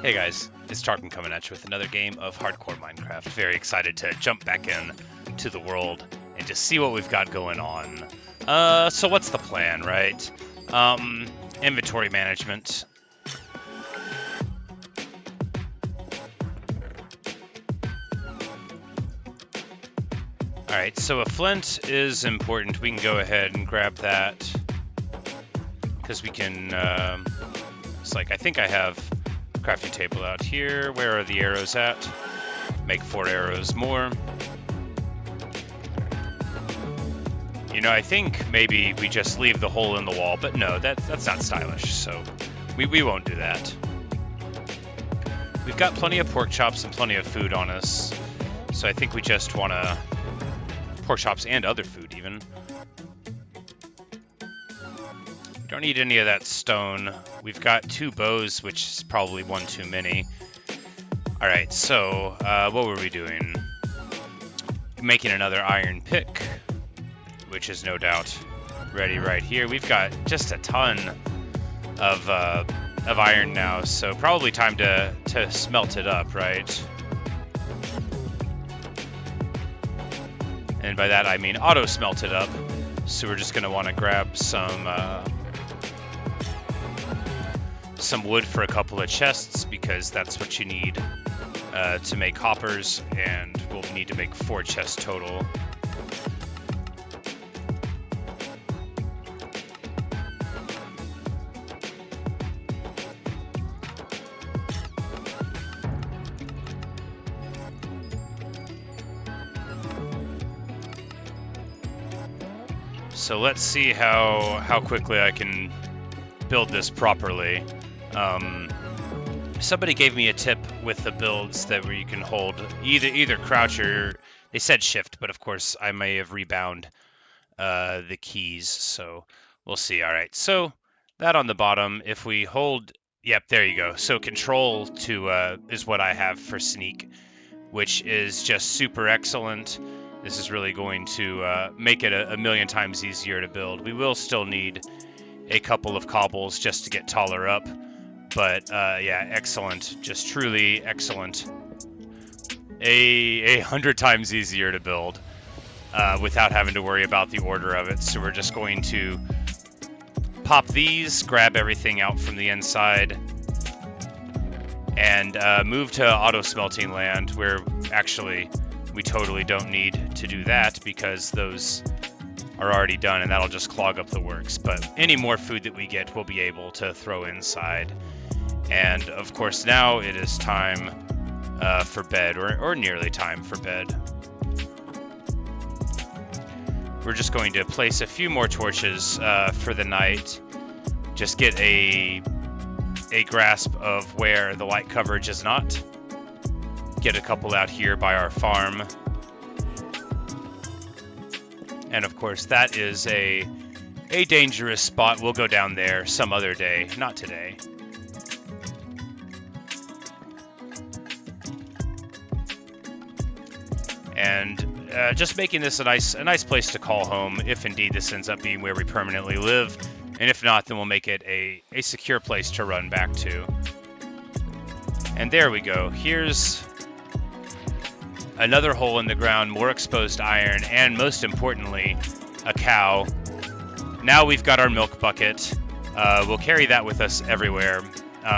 Hey guys, it's Tarkin coming at you with another game of hardcore Minecraft. Very excited to jump back in to the world and just see what we've got going on. So what's the plan, right? Inventory management. Alright, so a flint is important. We can go ahead and grab that. Because we can, it's like, I think I have crafting table out here. Where are the arrows at? Make 4 arrows more. You know, I think maybe we just leave the hole in the wall, but no, that's not stylish, so we won't do that. We've got plenty of pork chops and plenty of food on us, so I think we just want to... pork chops and other food, even. Don't need any of that stone. We've got 2 bows, which is probably 1 too many. Alright, so what were we doing? Making another iron pick, which is no doubt ready right here. We've got just a ton of iron now, so probably time to smelt it up, right? And by that I mean auto smelt it up. So we're just going to want to grab some wood for a couple of chests, because that's what you need to make hoppers, and we'll need to make 4 chests total. So let's see how quickly I can build this properly. Somebody gave me a tip with the builds that where you can hold either crouch or, they said shift, but of course I may have rebound the keys, so we'll see. All right, so that on the bottom, if we hold, yep, there you go. So control to is what I have for sneak, which is just super excellent. This is really going to make it a million times easier to build. We will still need a couple of cobbles just to get taller up, but yeah, excellent, just truly excellent. A 100 times easier to build without having to worry about the order of it. So we're just going to pop these, grab everything out from the inside, and move to auto smelting land, where actually we totally don't need to do that because those are already done, and that'll just clog up the works. But any more food that we get, we'll be able to throw inside. And of course, now it is time for bed, or nearly time for bed. We're just going to place a few more torches for the night. Just get a grasp of where the light coverage is not. Get a couple out here by our farm. And of course, that is a dangerous spot. We'll go down there some other day, not today. And just making this a nice place to call home, if indeed this ends up being where we permanently live. And if not, then we'll make it a secure place to run back to. And there we go. Here's another hole in the ground, more exposed iron, and most importantly, a cow. Now we've got our milk bucket. We'll carry that with us everywhere.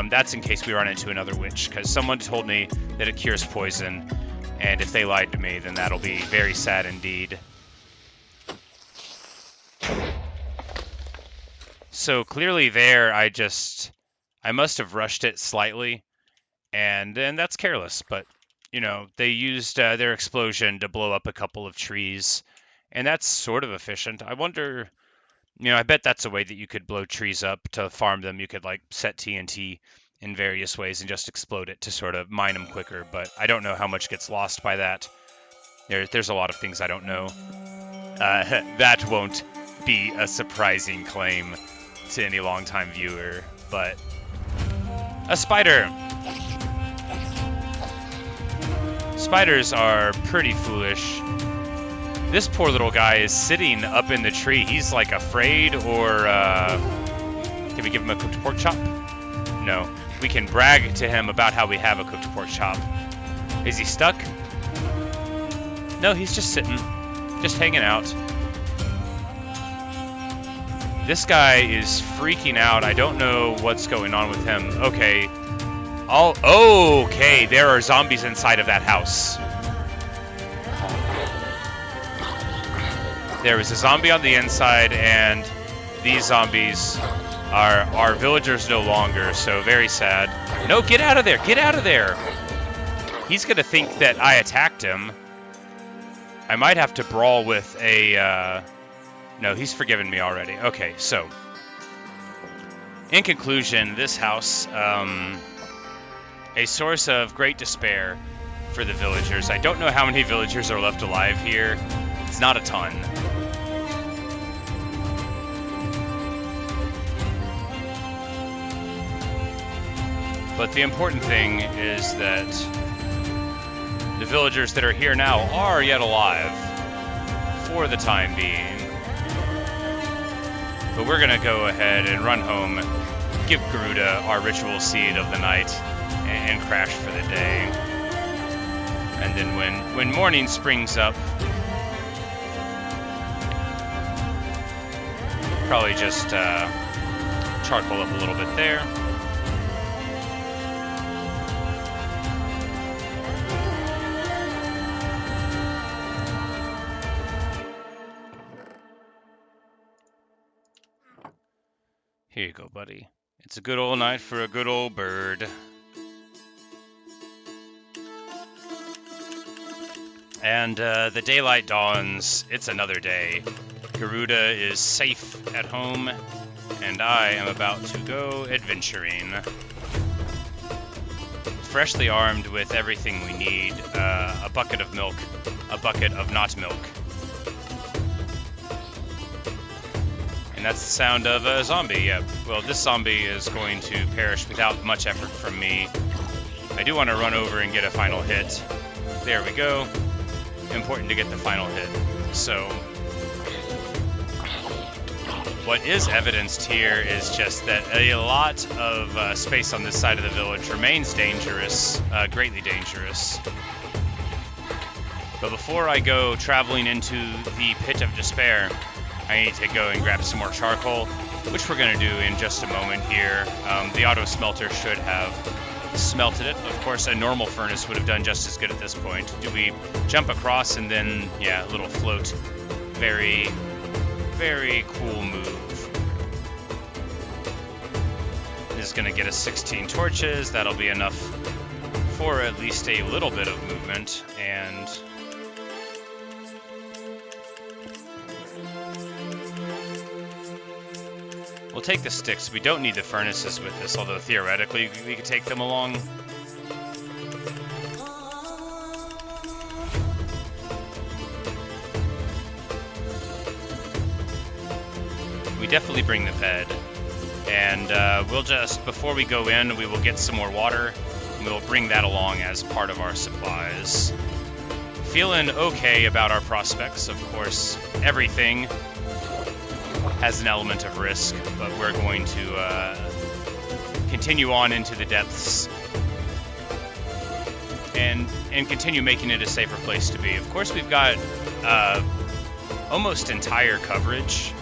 That's in case we run into another witch, because someone told me that it cures poison, and if they lied to me, then that'll be very sad indeed. So clearly there, I must have rushed it slightly, and that's careless, but you know, they used their explosion to blow up a couple of trees, and that's sort of efficient. I wonder, you know, I bet that's a way that you could blow trees up to farm them. You could, like, set TNT in various ways and just explode it to sort of mine them quicker, but I don't know how much gets lost by that. There's a lot of things I don't know. That won't be a surprising claim to any longtime viewer, but a spider! Spiders are pretty foolish. This poor little guy is sitting up in the tree. He's like afraid, or can we give him a cooked pork chop? No. we can brag to him about how we have a cooked pork chop. Is he stuck? No, he's just sitting, just hanging out. This guy is freaking out. I don't know what's going on with him. Okay. Okay, there are zombies inside of that house. There was a zombie on the inside, and these zombies are villagers no longer, so very sad. No, get out of there! Get out of there! He's gonna think that I attacked him. I might have to brawl with a... No, he's forgiven me already. Okay, so... In conclusion, this house, a source of great despair for the villagers. I don't know how many villagers are left alive here. It's not a ton. But the important thing is that the villagers that are here now are yet alive for the time being. But we're going to go ahead and run home, give Garuda our ritual seed of the night, and crash for the day. And then when morning springs up, probably just charcoal up a little bit there. Here you go, buddy. It's a good old night for a good old bird. And the daylight dawns. It's another day. Garuda is safe at home, and I am about to go adventuring. Freshly armed with everything we need. A bucket of milk, a bucket of not milk. And that's the sound of a zombie, yeah. Well, this zombie is going to perish without much effort from me. I do want to run over and get a final hit. There we go. Important to get the final hit. So, what is evidenced here is just that a lot of space on this side of the village remains dangerous, greatly dangerous. But before I go traveling into the pit of despair, I need to go and grab some more charcoal, which we're going to do in just a moment here. The autosmelter should have smelted it. Of course, a normal furnace would have done just as good at this point. Do we jump across and then, yeah, a little float? Very, very cool move. This is going to get us 16 torches. That'll be enough for at least a little bit of movement, and... we'll take the sticks. We don't need the furnaces with this, although theoretically we could take them along. We definitely bring the bed. And we'll just, before we go in, we will get some more water. And we'll bring that along as part of our supplies. Feeling okay about our prospects, of course. Everything has an element of risk, but we're going to continue on into the depths and continue making it a safer place to be. Of course, we've got almost entire coverage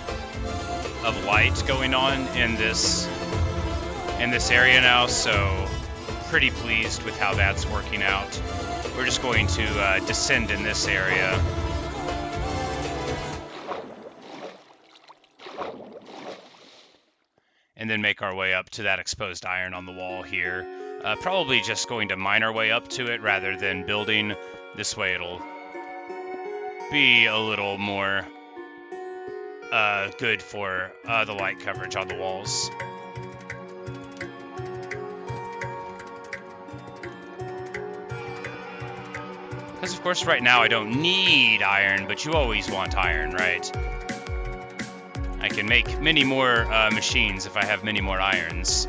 of light going on in this area now, so pretty pleased with how that's working out. We're just going to descend in this area. And then make our way up to that exposed iron on the wall here. Probably just going to mine our way up to it rather than building. This way it'll be a little more good for the light coverage on the walls. Because of course right now I don't need iron, but you always want iron, right? I can make many more machines if I have many more irons.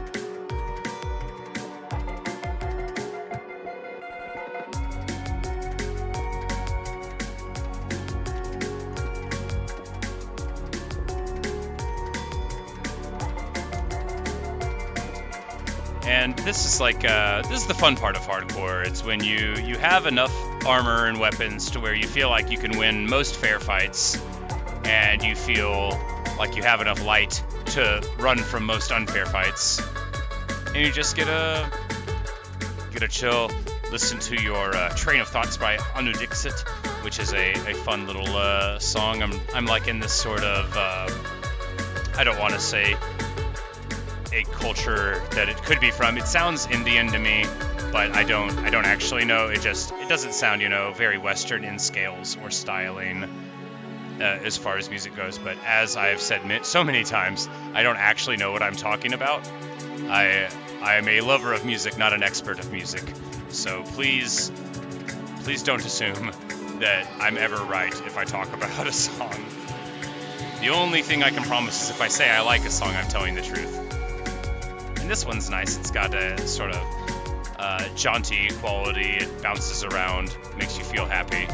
And this is like this is the fun part of hardcore. It's when you have enough armor and weapons to where you feel like you can win most fair fights, and you feel like you have enough light to run from most unfair fights, and you just get a chill, listen to your Train of Thoughts by Anu Dixit, which is a fun little song. I'm liking this sort of I don't want to say a culture that it could be from. It sounds Indian to me, but I don't actually know. It doesn't sound, very Western in scales or styling as far as music goes. But as I've said so many times, I don't actually know what I'm talking about. I am a lover of music, not an expert of music. So please don't assume that I'm ever right if I talk about a song. The only thing I can promise is if I say I like a song, I'm telling the truth. And this one's nice. It's got a sort of jaunty quality. It bounces around, makes you feel happy.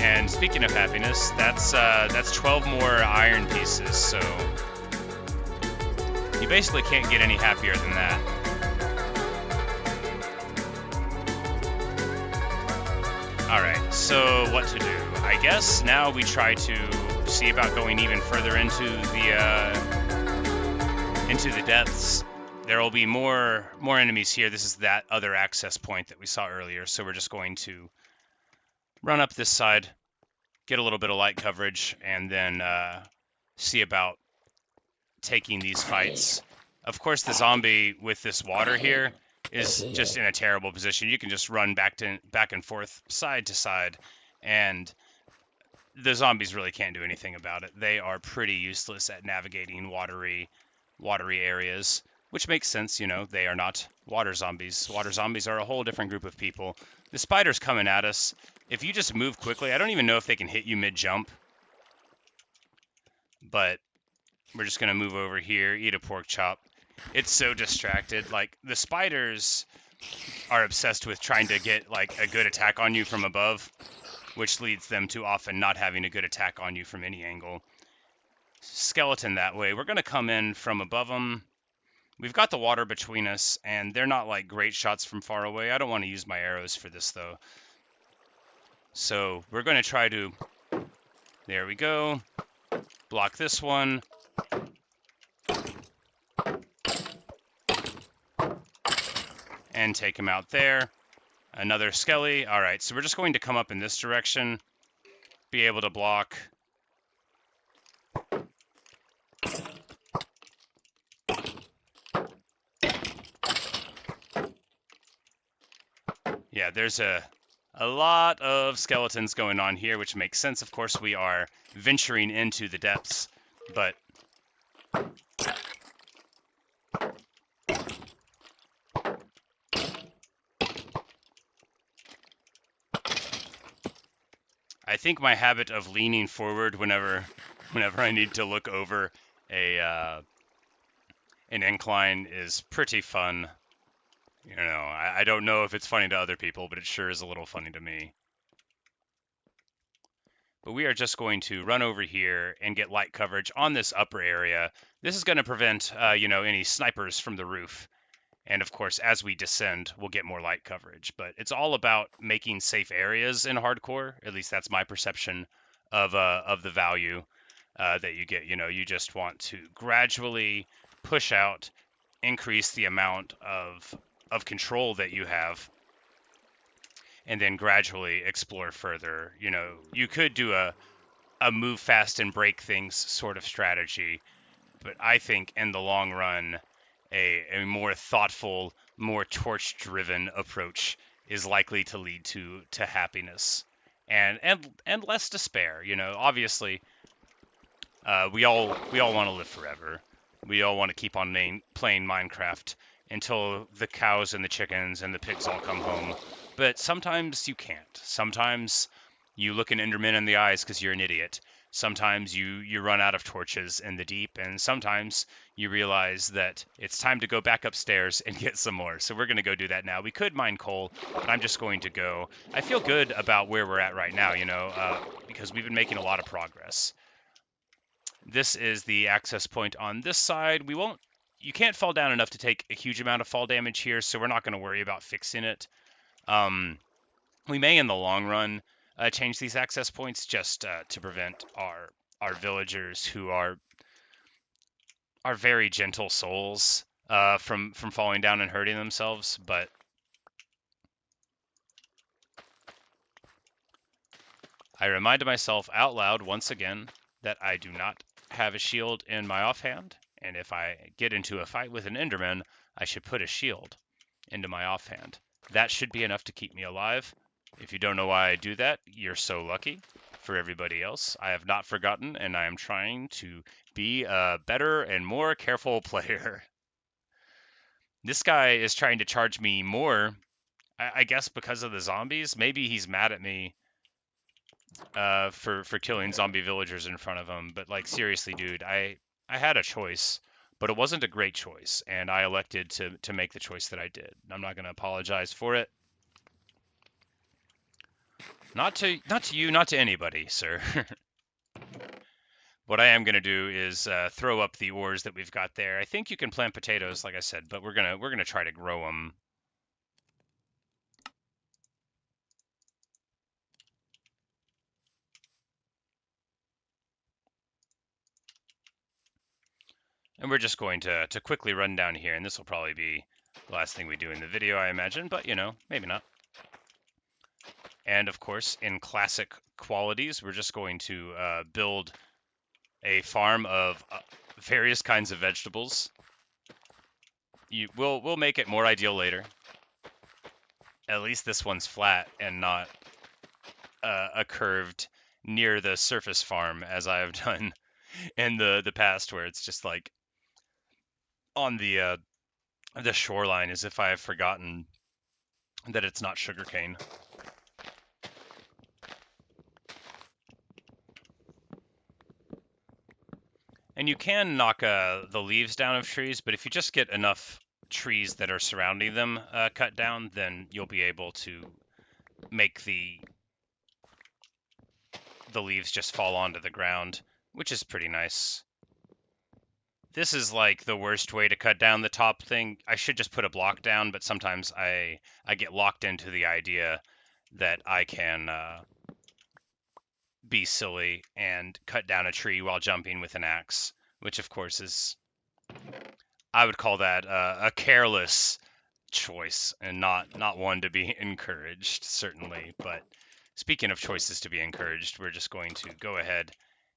And speaking of happiness, that's 12 more iron pieces, so you basically can't get any happier than that. Alright, so what to do? I guess now we try to see about going even further into the depths. There will be more enemies here. This is that other access point that we saw earlier, so we're just going to run up this side, get a little bit of light coverage, and then see about taking these fights. Of course, the zombie with this water here is just in a terrible position. You can just run back and forth, side to side, and the zombies really can't do anything about it. They are pretty useless at navigating watery areas, which makes sense. They are not water zombies. Water zombies are a whole different group of people. The spider's coming at us. If you just move quickly, I don't even know if they can hit you mid-jump, but we're just going to move over here, eat a pork chop. It's so distracted. Like, the spiders are obsessed with trying to get, like, a good attack on you from above, which leads them to often not having a good attack on you from any angle. Skeleton that way. We're going to come in from above them. We've got the water between us, and they're not, like, great shots from far away. I don't want to use my arrows for this, though. So we're going to try to... There we go. Block this one. And take him out there. Another skelly. Alright, so we're just going to come up in this direction. Be able to block. Yeah, there's a lot of skeletons going on here, which makes sense. Of course, we are venturing into the depths, but... I think my habit of leaning forward whenever I need to look over an incline is pretty fun. I don't know if it's funny to other people, but it sure is a little funny to me. But we are just going to run over here and get light coverage on this upper area. This is going to prevent, any snipers from the roof. And of course, as we descend, we'll get more light coverage. But it's all about making safe areas in hardcore. At least that's my perception of the value that you get. You just want to gradually push out, increase the amount of control that you have, and then gradually explore further. You could do a move fast and break things sort of strategy, but I think in the long run, a more thoughtful, more torch-driven approach is likely to lead to happiness and less despair. Obviously, we all want to live forever. We all want to keep on playing Minecraft until the cows and the chickens and the pigs all come home. But sometimes you can't. Sometimes you look an Enderman in the eyes because you're an idiot. Sometimes you run out of torches in the deep, and sometimes you realize that it's time to go back upstairs and get some more. So we're going to go do that now. We could mine coal, but I'm just going to go. I feel good about where we're at right now, because we've been making a lot of progress. This is the access point on this side. We won't you can't fall down enough to take a huge amount of fall damage here, so we're not going to worry about fixing it. We may, in the long run, change these access points just to prevent our villagers, who are very gentle souls, from falling down and hurting themselves. But I reminded myself out loud once again that I do not have a shield in my offhand, and if I get into a fight with an Enderman, I should put a shield into my offhand. That should be enough to keep me alive. If you don't know why I do that, you're so lucky. For everybody else, I have not forgotten, and I am trying to be a better and more careful player. This guy is trying to charge me more, I guess because of the zombies. Maybe he's mad at me for killing zombie villagers in front of him. But like, seriously, dude, I had a choice, but it wasn't a great choice, and I elected to make the choice that I did. I'm not going to apologize for it. Not to you, not to anybody, sir. What I am going to do is throw up the ores that we've got there. I think you can plant potatoes, like I said, but we're gonna try to grow them. And we're just going to quickly run down here, and this will probably be the last thing we do in the video, I imagine, but you know, maybe not. And of course, in classic qualities, we're just going to build a farm of various kinds of vegetables. We'll make it more ideal later. At least this one's flat and not a curved near the surface farm, as I have done in the past, where it's just like on the shoreline, as if I have forgotten that it's not sugarcane. And you can knock the leaves down of trees, but if you just get enough trees that are surrounding them cut down, then you'll be able to make the leaves just fall onto the ground, which is pretty nice. This is like the worst way to cut down the top thing. I should just put a block down, but sometimes I get locked into the idea that I can be silly and cut down a tree while jumping with an axe, which of course is, I would call that a careless choice, and not one to be encouraged, certainly. But speaking of choices to be encouraged, we're just going to go ahead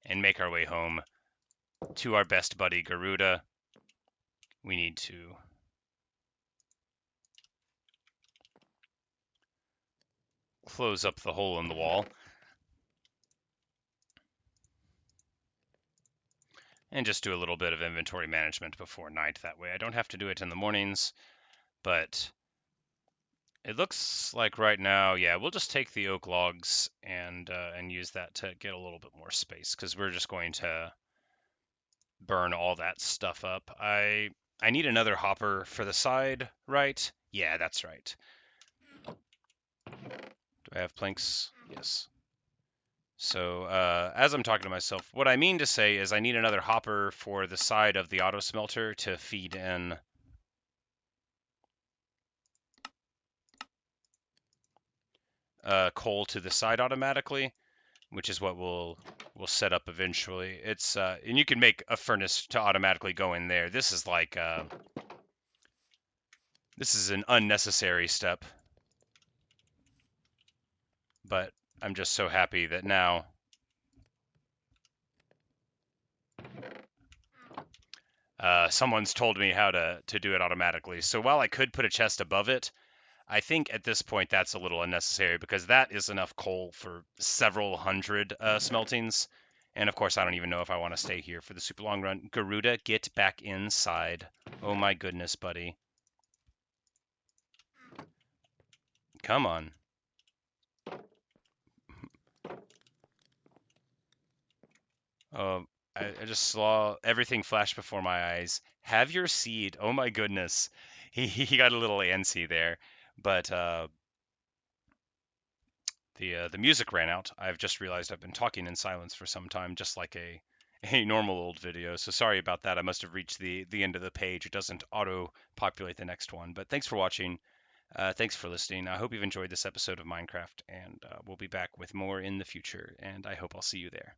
and make our way home to our best buddy Garuda. We need to close up the hole in the wall and just do a little bit of inventory management before night. That way I don't have to do it in the mornings. But it looks like right now, yeah, we'll just take the oak logs and use that to get a little bit more space, because we're just going to burn all that stuff up. I need another hopper for the side, right? Yeah, that's right. Do I have planks? Yes. So as I'm talking to myself, what I mean to say is I need another hopper for the side of the autosmelter to feed in coal to the side automatically, which is what we'll set up eventually. It's and you can make a furnace to automatically go in there. This is like this is an unnecessary step, but I'm just so happy that now someone's told me how to do it automatically. So while I could put a chest above it, I think at this point that's a little unnecessary, because that is enough coal for several hundred smeltings. And of course, I don't even know if I want to stay here for the super long run. Garuda, get back inside. Oh my goodness, buddy. Come on. I just saw everything flash before my eyes. Have your seed. Oh my goodness. He got a little antsy there. But the music ran out. I've just realized I've been talking in silence for some time, just like a normal old video. So sorry about that. I must have reached the end of the page. It doesn't auto populate the next one. But thanks for watching. Thanks for listening. I hope you've enjoyed this episode of Minecraft, and we'll be back with more in the future. And I hope I'll see you there.